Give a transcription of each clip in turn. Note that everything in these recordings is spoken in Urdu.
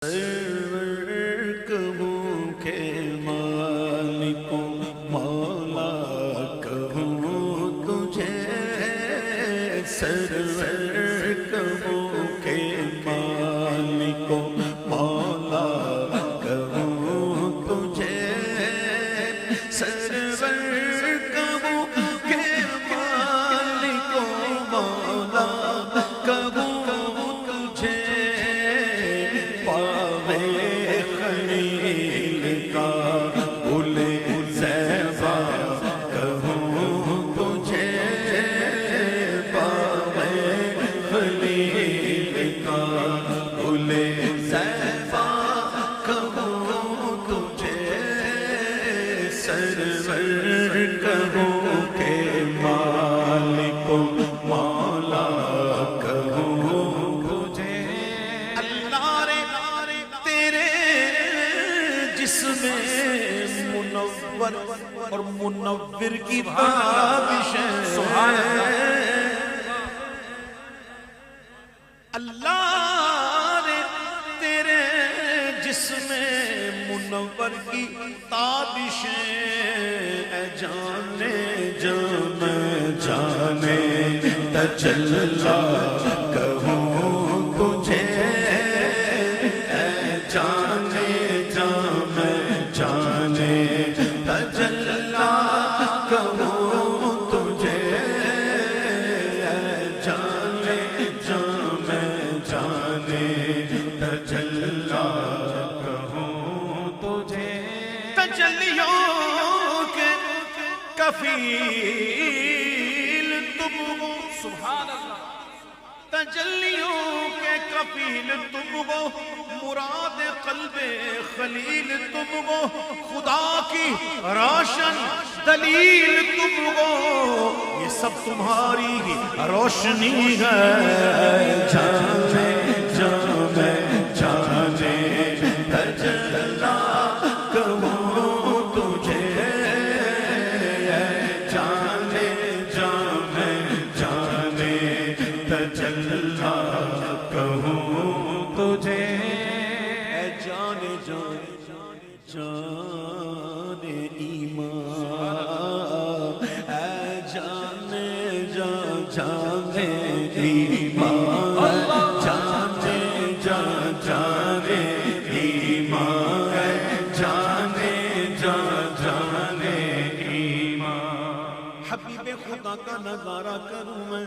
سرور کہوں کہ مالک مولا کہوں تجھے، سرور کہوں کہ مالک مولا کہوں تجھے، سرور کہوں کہ مالک مولا کہوں تجھے، سرور کہوں کہ مالک مولا کہوں تجھے۔ اللہ رے تیرے جسم منور اور منور کی تابش ہے، اللہ رے تیرے جسم منور کی تابشیں، اے جانے جانے جانے تجلی کہوں تجھے، اے جانے جانے جانے تجلی کہوں تجھے، اے جانے جانے جانے تجلی کہوں تجھے۔ تجلیوں کے کفیل تم ہو، سبحان اللہ، تجلیوں کے کفیل تم ہو، مراد قلب خلیل تم ہو، خدا کی روشن دلیل تم ہو، یہ سب تمہاری ہی روشنی ہے، جانے جانے جانے تجلی کہوں تجھے، جانے جانے جانے تجلی کہوں تجھے، اے جانے جانے جانے ایمان، اے جانے جانے ایمان، جانے جانے ایمان، جانے جانے ایمان۔ حبیب خدا کا نظارہ کروں میں،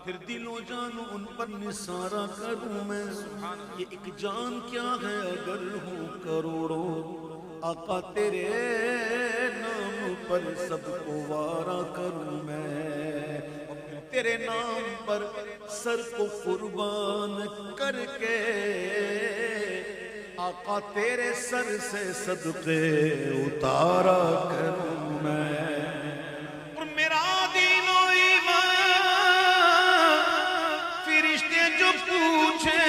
پھر دل و جان ان پر نثارہ کروں میں، یہ ایک جان کیا ہے اگر ہوں کروڑوں، آقا تیرے نام پر سب کو وارہ کروں میں، تیرے نام پر سر کو قربان کر کے، آقا تیرے سر سے صدقے اتارا کروں میں، اور میرا دین و ایمان فرشتے جو پوچھے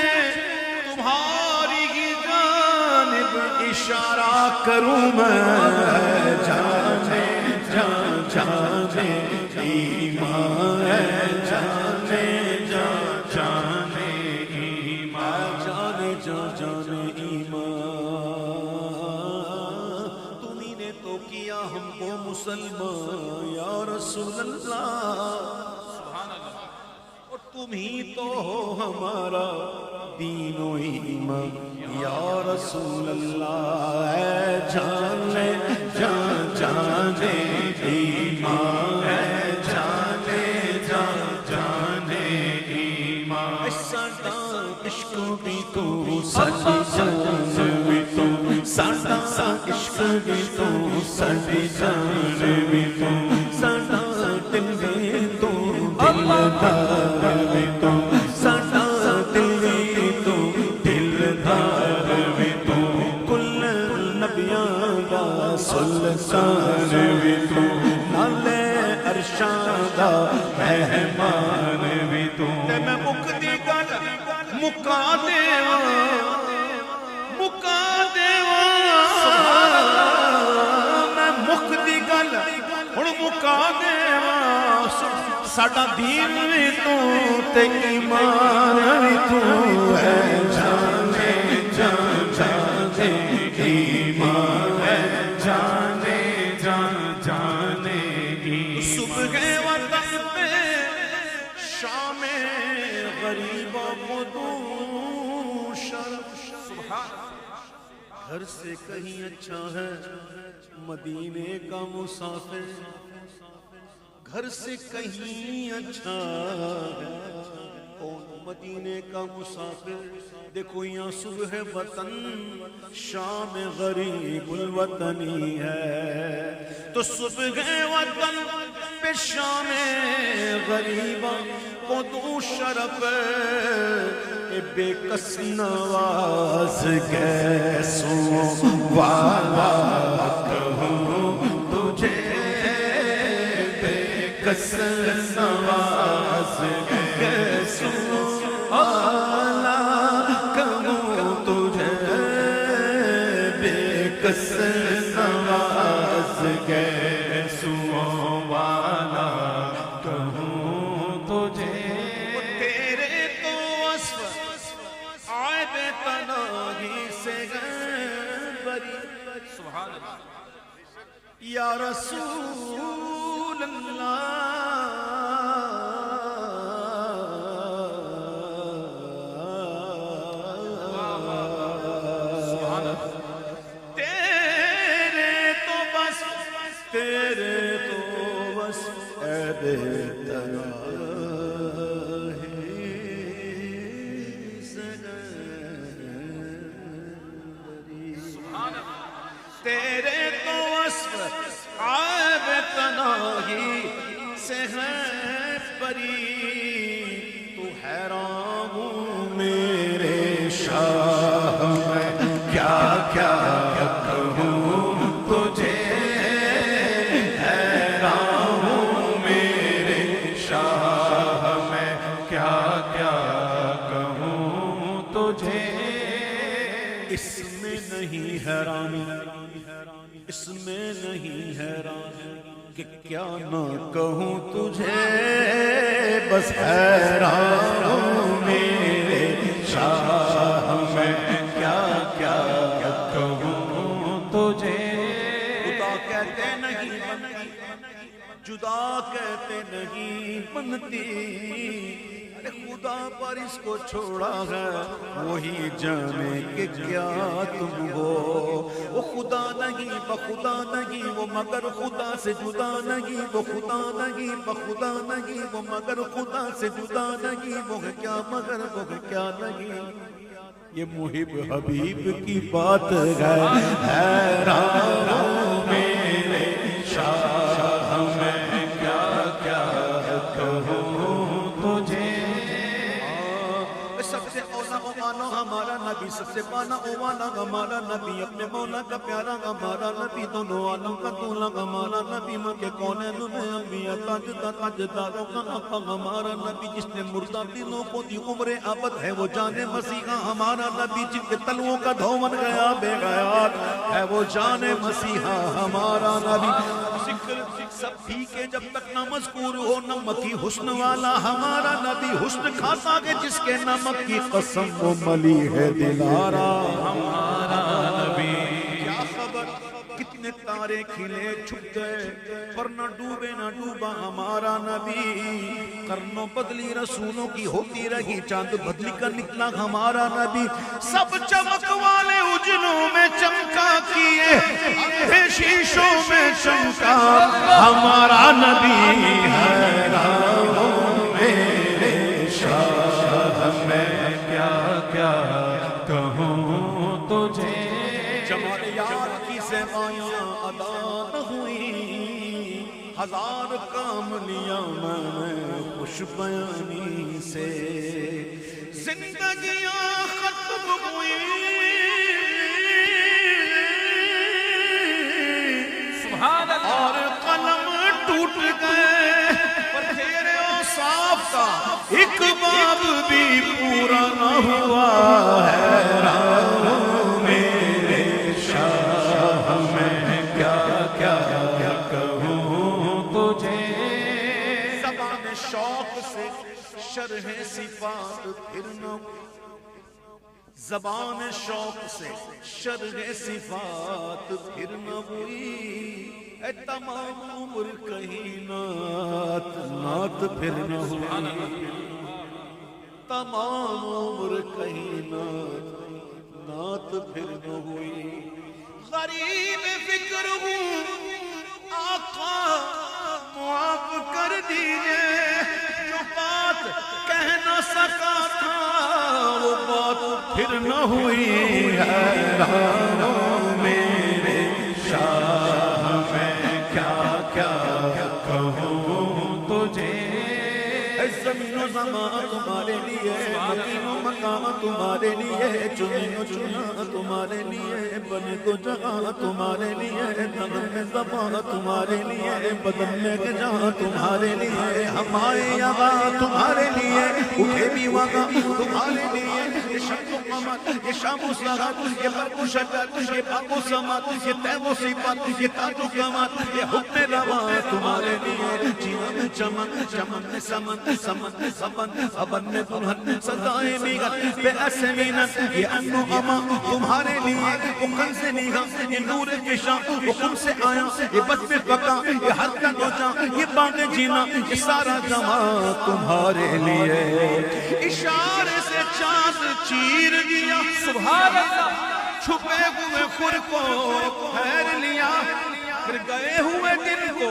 تمہاری ہی جانب اشارہ کروں میں، جانے جانے ایمان، جانے جانے ایمان، جانے جانے ایمان، تمہیں نے تو کیا ہم کو مسلمان یا رسول اللہ، اور تم ہی تو ہو ہمارا دین و ایمان یا رسول اللہ، اے جانے جانے ایمان، اے جانے جانے ایمان، ساڈا عشق بھی تو ساڈی جان بھی تو، ساڈا عشق بھی تو ساڈی جان بھی تو، ساڈا دل بھی تو دلدار بھی تو، ساڈا دل بھی تو دلدار بھی تو، کل نبیاں دا سلطان بھی تو، نالے عرشاں دا مہمان بھی تو، تے میں مکدی گل مکا دیواں، مکا دیواں، میں مکدی گل ہن مکا دیواں، ساڈا دین بھی تو تے ایمان بھی تو ہے، جانے گھر سے کہیں اچھا ہے مدینے کا مسافر، گھر سے کہیں اچھا ہے کون مدینے کا مسافر۔ دیکھو یہاں صبح وطن شام غریب الوطنی ہے، تو صبح وطن پہ شام غریب کو دو شرف بے کس نواز گیسوں والا کہوں تجھے، بے کس نواز گیسوں والا کہوں تجھے، بے کس نواز گیسوں والا کہوں تجھے۔ تیرے تو وصف عیب تنہائی سے بری، سبحان اللہ یا رسول اللہ، تیرے تو بس عیب تنہائی سے بری، تیرے تو وصف عیب تنہائی سے ہے بری، تو حیران ہوں میرے شاہ میں کیا کیا کہوں تجھے، حیران ہوں میرے شاہ میں کیا کیا کہوں تجھے۔ اس میں نہیں حیرانی، اس میں نہیں حیران کہ کیا نہ کہوں تجھے، بس حیران ہوں میرے شاہ میں کیا کیا کہوں تجھے۔ خدا کہتے نہیں بنتی، جدا کہتے نہیں بنتی، ارے خدا پر اس کو چھوڑا ہے وہی جانے کہ کیا تم ہو، وہ خدا نہیں بخدا نہیں، وہ مگر خدا سے جدا نہیں، وہ خدا نہیں بخدا نہیں، وہ مگر خدا سے جدا نہیں، وہ ہے کیا مگر وہ ہے کیا نہیں، یہ محب حبیب کی بات ہے، حیران ہوں میرے شاہ میں کیا کیا کہوں تجھے۔ سب سے اولا اولا ہمارا نبی، سب سے بالا اولا ہمارا نبی، اپنے مولا کا پیارا ہمارا نبی، دونوں عالم کا دولا ہمارا نبی، مکہ کونین میں انبیاء تاجداروں کا آقا ہمارا نبی، جس نے مردہ دلوں کو دی عمر ابد ہے وہ جان مسیحا ہمارا نبی، جن کے تلووں کا دھون گیا بے غیاد ہے وہ جان مسیحا ہمارا نبی۔ ذکر سب ٹھیک ہے جب تک نہ مذکور ہو نمک کی حسن والا ہمارا نبی، حسن کھاتا کہ جس کے نمک کی قسم وہ ملی ہے دلارا ہمارا نبی۔ کیا خبر کتنے تارے کھلے چھپ گئے پر نہ ڈوبے نہ ڈوبا ہمارا نبی، کرنوں بدلی رسولوں کی ہوتی رہی چاند بدلی کر نکلا ہمارا نبی، سب چمک والے اجلوں میں چمکا کیے اندھے شیشوں میں چمکا ہمارا نبی، حیران ہوں میرے شاہ میں کیا کیا کہوں تجھے۔ جمال یار کی زیبائیاں ادا نہ ہوئی، ہزار کام لیا میں نے خوش بیانی سے، زندگیاں ختم ہوئی سبحان اللہ، اور قلم ٹوٹ گئے پر تیرے اوصاف کا ایک باب بھی پورا نہ ہوا، حیران ہوں میرے شاہ میں کیا کیا کہوں تجھے۔ زبان شوق سے شرح صفات پھر نہ، زبان شوق سے شرح صفات پھر نہ ہوئی، اے تمام عمر کہیں نعت نعت پھر نہ ہوئی، تمام عمر کہیں نعت نعت پھر نہ ہوئی. غریب فکر ہوں آقا معاف کر دیجئے، جو بات کہہ نہ سکا تھا وہ بات پھر نہ ہوئی. حیران میرے شاہ میں کیا کیا کہوں تجھے. زمین و زمان تمہارے لیے، مکین و مکان تمہارے لیے، چنین و چنا تمہارے لیے، بنے تو جہاں تمہارے لیے، نظر میں زبان تمہارے لیے، بدن میں جہاں تمہارے لیے، ہمارے یہاں تمہارے لیے، اٹھے بھی وہاں تمہارے لیے. یہ شمس و قمر، یہ شام و سحر، یہ برق و شجر، یہ پاک و سماعت، یہ طیب و صفات، یہ تاج و کمال، یہ حکم روا تمہارے لیے. جیون میں چمن، چمن میں سمن، سمن میں سبن، سبن میں دلہن، سزائے میگت بے ایسے مینت. یہ امن و امان تمہارے لیے، حکم سے نیگا، یہ نور کشاں حکم سے آیا، یہ بس میں بقا، یہ حرکت و جان، یہ باغ جینا، یہ سارا جمال تمہارے لیے. اشارے سے چاند چیر دیا سبحان اللہ، چھپے ہوئے خور کو پھیر لیا، پھر گئے ہوئے دن کو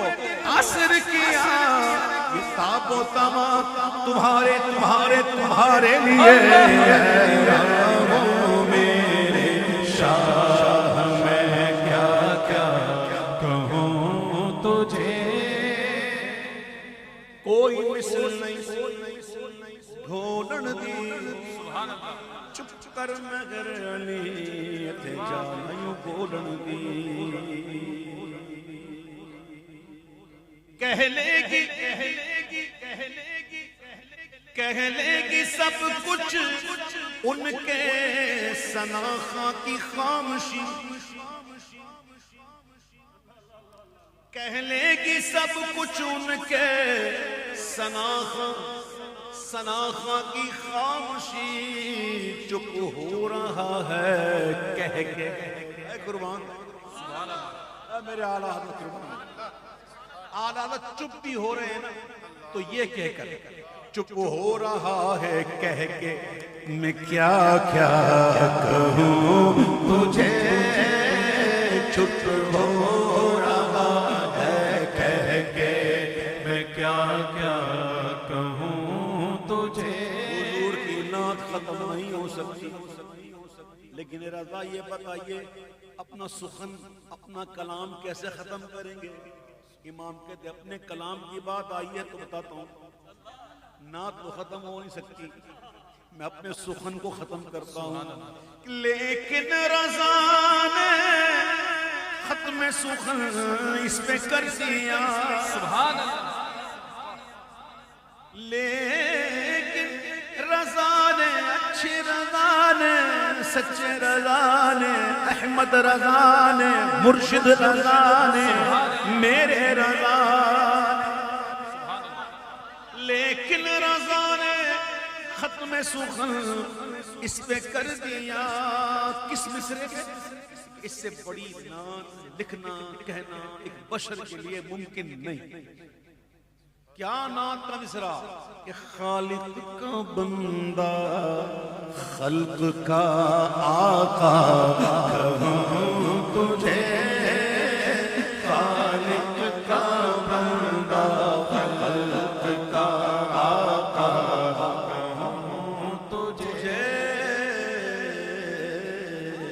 عصر کیا. یہ تاب و تمام تمہارے تمہارے تمہارے لیے. میرے شاہ میں کیا کیا کہوں تجھے. کوئی مثل نہیں ڈھونڈ دی، چپ کر مگر علی تھے جانیوں بولن دی. کہہ لے گی کہہ لے گی سب کچھ ان کے سناخہ کی خاموشی. کہہ لے گی سب کچھ ان کے سناخہ کی خاموشی. چپ ہو رہا ہے کہہ کے، اے قربان اے میرے اعلیٰ حضرت قربان، اعلیٰ حضرت چپ بھی ہو رہے ہیں نا، تو یہ کہہ کر چپ ہو رہا ہے کہہ کے میں کیا کیا کہوں تجھے. چپ ہو رہا ہے کہہ کے میں کیا کیا کہوں تجھے. حضور کی نعت ختم نہیں ہو سکتی، لیکن رضا یہ بتائیے اپنا سخن اپنا کلام کیسے ختم کریں گے. امام کہتے اپنے کلام کی بات آئی ہے تو بتاتا ہوں، نعت تو ختم ہو نہیں سکتی، میں اپنے سخن کو ختم کرتا ہوں. لیکن رضا نے ختم سخن اس پہ کر دیا سبحان اللہ. لیکن رضا نے، اچھی رضا نے، سچے رضا نے، احمد رضا نے، مرشد رضا نے، میرے رضا نے، لیکن رضا نے ختم سخن اس پہ کر دیا. کس مصرے کے؟ اس سے بڑی نعت لکھنا کہنا ایک بشر کے لیے ممکن نہیں. کیا نعت کا مصرع کہ خالق کا بندہ، خلق کا آقا،